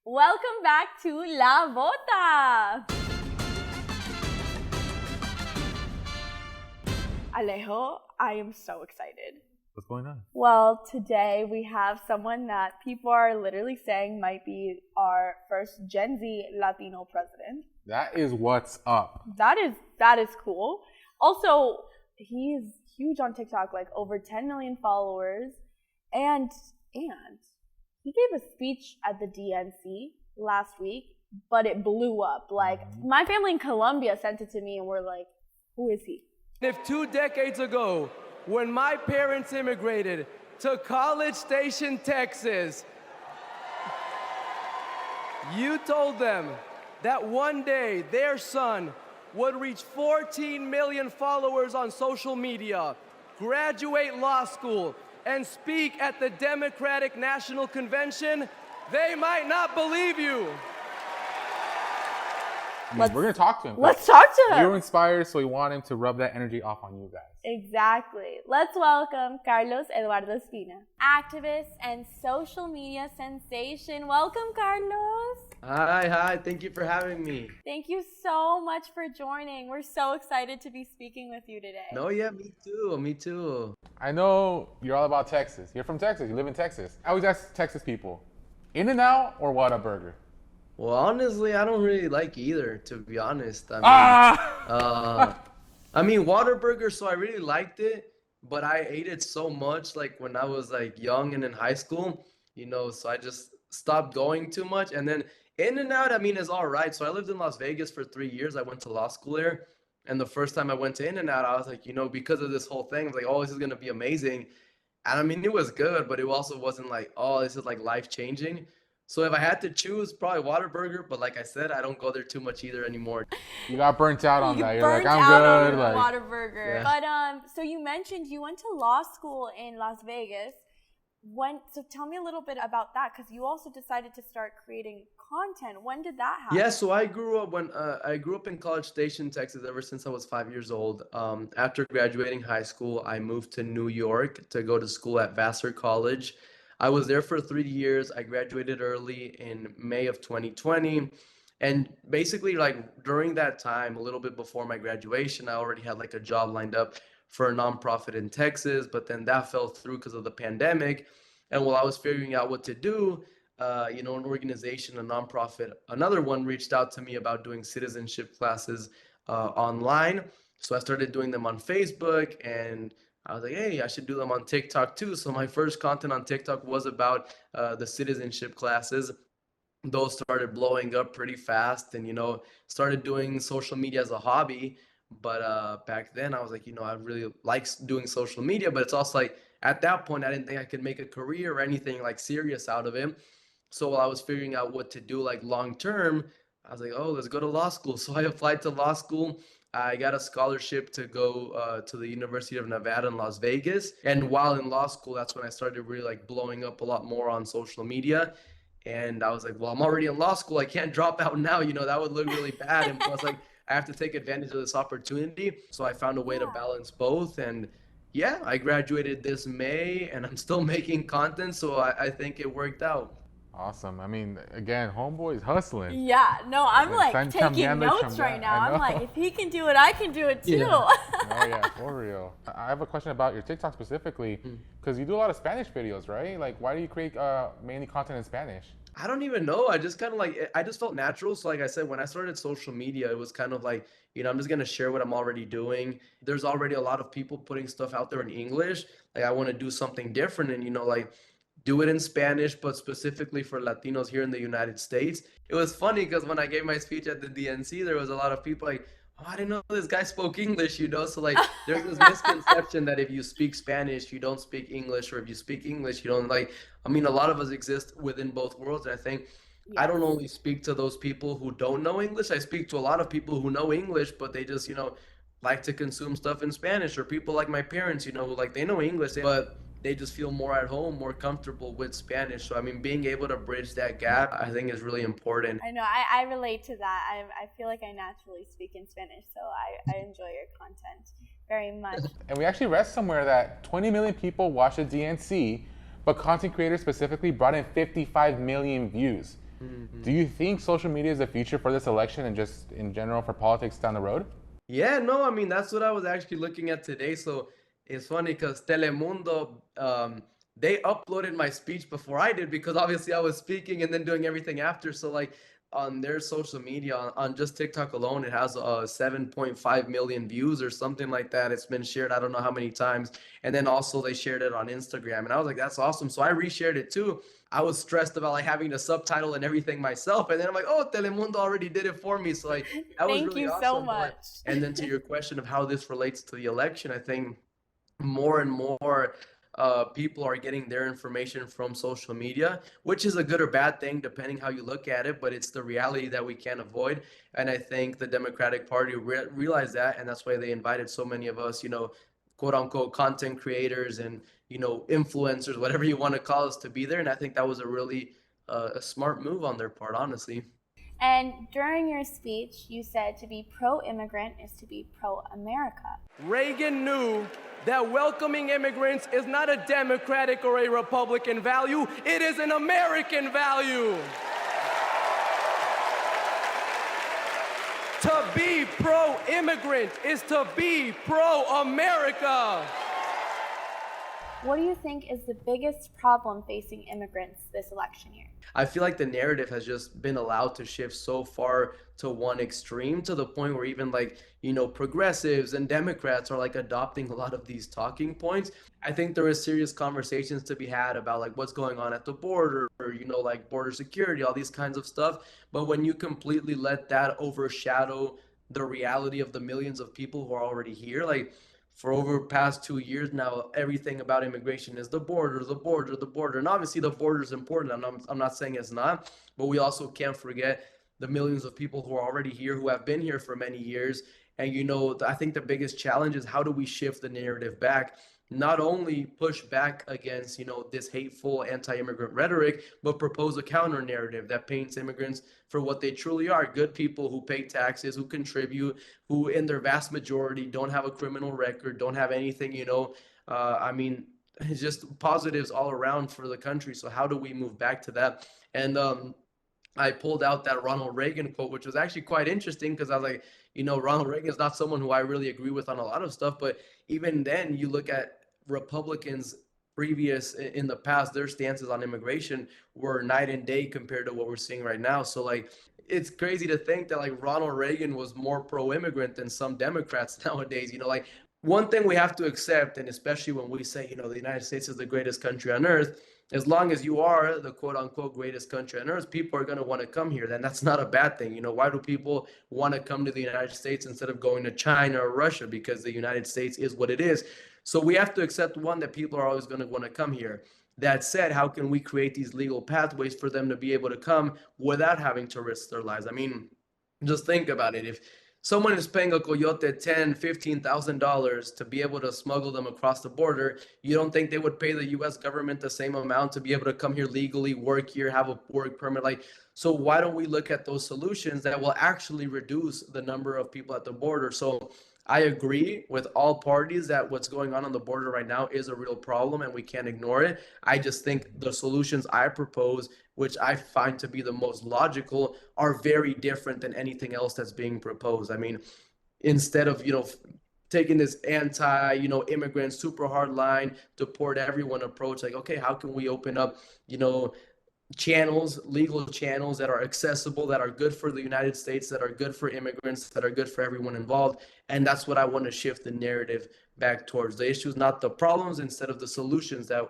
Welcome back to La Vota. Alejo, I am so excited. What's going on? Well, today we have someone that people are literally saying might be our first Gen Z Latino president. That is what's up. That is cool. Also, he's huge on TikTok, like over 10 million followers, and he gave a speech at the DNC last week, but it blew up. Like, my family in Colombia sent it to me, and we're like, who is he? If 2 decades ago, when my parents immigrated to College Station, Texas, you told them that one day their son would reach 14 million followers on social media, graduate law school, and speak at the Democratic National Convention, they might not believe you. We're going to talk to him. Let's talk to him. You're inspired, so we want him to rub that energy off on you guys. Exactly. Let's welcome Carlos Eduardo Espina, activist and social media sensation. Welcome, Carlos. Hi, thank you for having me. Thank you so much for joining. We're so excited to be speaking with you today. No, yeah, me too. I know you're all about Texas. You're from Texas. You live in Texas. I always ask Texas people, In-N-Out or Whataburger? Well, honestly, I don't really like either, to be honest. I mean, Whataburger, so I really liked it, but I ate it so much, like when I was like young and in high school, so I just stopped going too much. And then In-N-Out, I mean, is all right. So I lived in Las Vegas for 3 years. I went to law school there. And the first time I went to In-N-Out, I was like, because of this whole thing, I was like, oh, this is going to be amazing. And I mean, it was good, but it also wasn't like, oh, this is like life-changing. So if I had to choose, probably Whataburger. But like I said, I don't go there too much either anymore. You got burnt out on that. You're like, burnt I'm out good. on Like, Whataburger. Yeah. But so you mentioned you went to law school in Las Vegas. So tell me a little bit about that, because you also decided to start creating content. When did that happen? Yeah, so I grew up in College Station, Texas, ever since I was 5 years old. After graduating high school, I moved to New York to go to school at Vassar College. I was there for 3 years. I graduated early in May of 2020. And basically, like during that time, a little bit before my graduation, I already had like a job lined up for a nonprofit in Texas, but then that fell through because of the pandemic. And while I was figuring out what to do, an organization, a nonprofit, another one reached out to me about doing citizenship classes online. So I started doing them on Facebook, and I was like, hey, I should do them on TikTok too. So my first content on TikTok was about the citizenship classes. Those started blowing up pretty fast, and started doing social media as a hobby. But back then I was like, I really like doing social media, but it's also like at that point I didn't think I could make a career or anything like serious out of it. So while I was figuring out what to do like long term, I was like, oh, let's go to law school. So I applied to law school. I got a scholarship to go to the University of Nevada in Las Vegas. And while in law school, that's when I started really like blowing up a lot more on social media. And I was like, well, I'm already in law school. I can't drop out now. That would look really bad. And plus, like, I have to take advantage of this opportunity. So I found a way to balance both. And yeah, I graduated this May and I'm still making content. So I think it worked out. awesome. I mean, again, homeboy's hustling. Yeah, no, I'm Yeah, like San taking Cambiando, notes right now. I I'm know. like, if he can do it, I can do it too. Yeah. Oh yeah, for real. I have a question about your TikTok specifically, because you do a lot of Spanish videos, right? Like, why do you create mainly content in Spanish? I don't even know. I just kind of I just felt natural. So like I said, when I started social media, it was kind of like, I'm just going to share what I'm already doing. There's already a lot of people putting stuff out there in English. Like I want to do something different and, like do it in Spanish, but specifically for Latinos here in the United States. It was funny because when I gave my speech at the DNC, there was a lot of people like, oh, I didn't know this guy spoke English, So like there's this misconception that if you speak Spanish, you don't speak English, or if you speak English, you don't a lot of us exist within both worlds. And I think I don't only speak to those people who don't know English. I speak to a lot of people who know English, but they just, like to consume stuff in Spanish, or people like my parents, who like they know English, but they just feel more at home, more comfortable with Spanish. So, I mean, being able to bridge that gap, I think is really important. I know, I relate to that. I feel like I naturally speak in Spanish, so I enjoy your content very much. And we actually read somewhere that 20 million people watched the DNC, but content creators specifically brought in 55 million views. Do you think social media is the future for this election and just in general for politics down the road? Yeah, no, I mean that's what I was actually looking at today. So it's funny because Telemundo, they uploaded my speech before I did because obviously I was speaking and then doing everything after. So like on their social media, on just TikTok alone, it has 7.5 million views or something like that. It's been shared I don't know how many times, and then also they shared it on Instagram, and I was like, that's awesome. So I reshared it too. I was stressed about like having the subtitle and everything myself, and then I'm like, oh, Telemundo already did it for me. So like that was Thank really you so awesome. much. And then to your question of how this relates to the election, I think more and more people are getting their information from social media, which is a good or bad thing, depending how you look at it. But it's the reality that we can't avoid. And I think the Democratic Party realized that, and that's why they invited so many of us, quote unquote, content creators and influencers, whatever you want to call us, to be there. And I think that was a really a smart move on their part, honestly. And during your speech, you said to be pro-immigrant is to be pro-America. Reagan knew that welcoming immigrants is not a Democratic or a Republican value, it is an American value. To be pro-immigrant is to be pro-America. What do you think is the biggest problem facing immigrants this election year? I feel like the narrative has just been allowed to shift so far to one extreme to the point where even like, progressives and Democrats are like adopting a lot of these talking points. I think there is serious conversations to be had about like what's going on at the border or, like border security, all these kinds of stuff. But when you completely let that overshadow the reality of the millions of people who are already here, like for over past 2 years now, everything about immigration is the border, the border, the border. And obviously the border is important. I'm not saying it's not, but we also can't forget the millions of people who are already here, who have been here for many years. And, I think the biggest challenge is how do we shift the narrative back? Not only push back against, this hateful anti-immigrant rhetoric, but propose a counter narrative that paints immigrants for what they truly are: good people who pay taxes, who contribute, who in their vast majority don't have a criminal record, don't have anything, I mean, it's just positives all around for the country. So how do we move back to that? And I pulled out that Ronald Reagan quote, which was actually quite interesting because I was like, Ronald Reagan is not someone who I really agree with on a lot of stuff. But even then, you look at Republicans previous in the past, their stances on immigration were night and day compared to what we're seeing right now. So like, it's crazy to think that like Ronald Reagan was more pro-immigrant than some Democrats nowadays. Like one thing we have to accept, and especially when we say, the United States is the greatest country on earth, as long as you are the quote unquote greatest country on earth, people are going to want to come here. Then that's not a bad thing. Why do people want to come to the United States instead of going to China or Russia? Because the United States is what it is. So we have to accept, one, that people are always going to want to come here. That said, how can we create these legal pathways for them to be able to come without having to risk their lives? I mean, just think about it. If someone is paying a coyote $10,000, $15,000 to be able to smuggle them across the border, you don't think they would pay the U.S. government the same amount to be able to come here legally, work here, have a work permit? So why don't we look at those solutions that will actually reduce the number of people at the border? So I agree with all parties that what's going on the border right now is a real problem and we can't ignore it. I just think the solutions I propose, which I find to be the most logical, are very different than anything else that's being proposed. I mean, instead of, taking this immigrant, super hard line, deport everyone approach, like, okay, how can we open up, channels, legal channels that are accessible, that are good for the United States, that are good for immigrants, that are good for everyone involved? And that's what I want to shift the narrative back towards: the issues, not the problems, instead of the solutions that,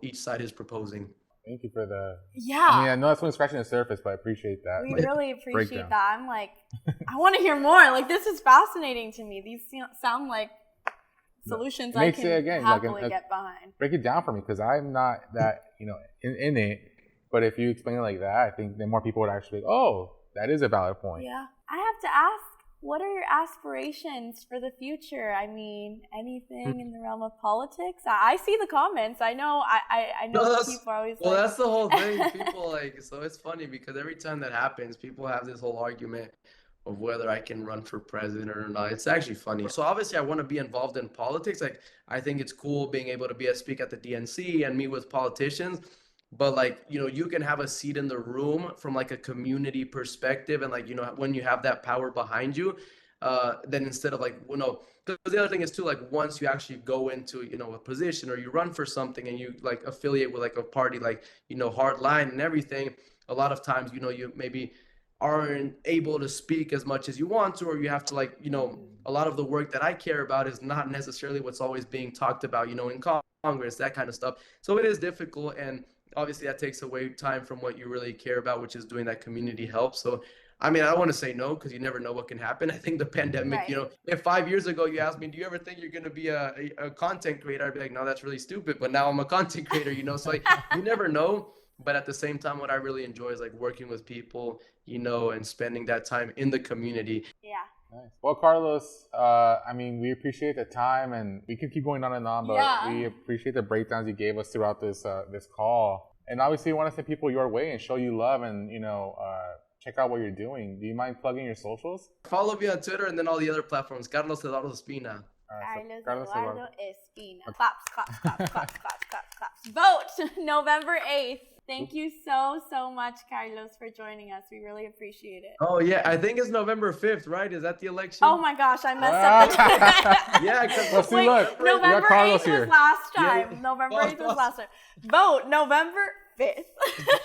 each side is proposing. Thank you for the. Yeah. I mean, I know that's only scratching the surface, but I appreciate that. We really appreciate breakdown. that. I'm like, I want to hear more. Like, this is fascinating to me. These sound like solutions I can happily get behind. Break it down for me, because I'm not that, in it. But if you explain it like that, I think then more people would actually, oh, that is a valid point. Yeah. I have to ask, what are your aspirations for the future? I mean, anything in the realm of politics? I see the comments. I know people are always well, that's the whole thing. People so it's funny because every time that happens, people have this whole argument of whether I can run for president or not. It's actually funny. So obviously I want to be involved in politics. Like, I think it's cool being able to speak at the DNC and meet with politicians. but like, you can have a seat in the room from like a community perspective, and like, when you have that power behind you, then instead of like, because the other thing is too, like once you actually go into, a position or you run for something and you like affiliate with like a party, like, hard line and everything, a lot of times, you maybe aren't able to speak as much as you want to, or you have to like, a lot of the work that I care about is not necessarily what's always being talked about, in Congress, that kind of stuff. So it is difficult, and obviously that takes away time from what you really care about, which is doing that community help. So I mean, I don't want to say no, because you never know what can happen. I think the pandemic, Right. if 5 years ago you asked me, do you ever think you're going to be a content creator? I'd be like, no, that's really stupid. But now I'm a content creator, so like, you never know. But at the same time, what I really enjoy is like working with people, and spending that time in the community. Yeah. Nice. Well, Carlos, I mean, we appreciate the time, and we can keep going on and on, but Yeah. we appreciate the breakdowns you gave us throughout this this call. And obviously, we want to send people your way and show you love, and check out what you're doing. Do you mind plugging your socials? Follow me on Twitter and then all the other platforms. Carlos Eduardo Espina. Carlos Eduardo Espina. Claps, claps, claps, claps, claps, claps, claps. Vote November 8th. Thank you so much, Carlos, for joining us. We really appreciate it. Oh, yeah. I think it's November 5th, right? Is that the election? Oh my gosh, I messed up the Yeah, because Let's see, Wait, look. November Carlos 8th here. was last time. Yeah. November 8th was last time. Vote November 5th.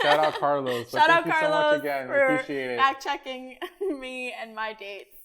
Shout out Carlos. Shout out Thank you so Carlos much again. We for appreciate it. fact checking me and my dates.